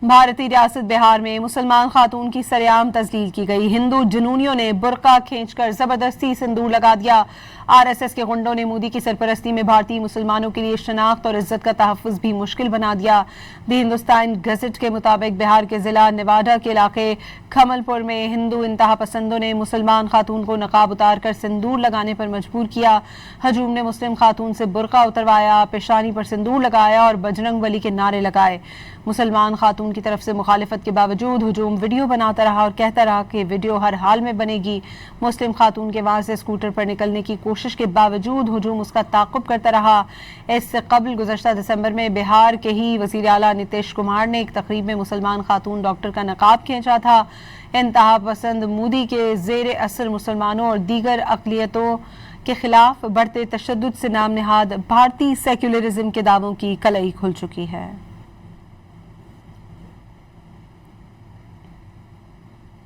بھارتی ریاست بہار میں مسلمان خاتون کی سرعام تذلیل کی گئی۔ ہندو جنونیوں نے برقع کھینچ کر زبردستی سندور لگا دیا۔ RSS کے غنڈوں نے مودی کی سرپرستی میں بھارتی مسلمانوں کے لیے شناخت اور عزت کا تحفظ بھی مشکل بنا دیا۔ دی ہندوستان گزٹ کے مطابق بہار کے ضلع نواڈا کے علاقے کھمل پور میں ہندو انتہا پسندوں نے مسلمان خاتون کو نقاب اتار کر سندور لگانے پر مجبور کیا۔ ہجوم نے مسلم خاتون سے برقع اتروایا، پیشانی پر سندور لگایا اور بجرنگ بلی کے نعرے لگائے۔ مسلمان خاتون کی طرف سے مخالفت کے باوجود ہجوم ویڈیو بناتا رہا اور کہتا رہا کہ ویڈیو ہر حال میں بنے گی۔ مسلم خاتون کے وہاں سے اسکوٹر پر نکلنے کی کوشش کے باوجود ہجوم اس کا تعاقب کرتا رہا۔ اس سے قبل گزشتہ دسمبر میں بہار کے ہی وزیر اعلیٰ نتیش کمار نے ایک تقریب میں مسلمان خاتون ڈاکٹر کا نقاب کھینچا تھا۔ انتہا پسند مودی کے زیر اثر مسلمانوں اور دیگر اقلیتوں کے خلاف بڑھتے تشدد سے نام نہاد بھارتی سیکولرزم کے دعووں کی کلئی کھل چکی ہے۔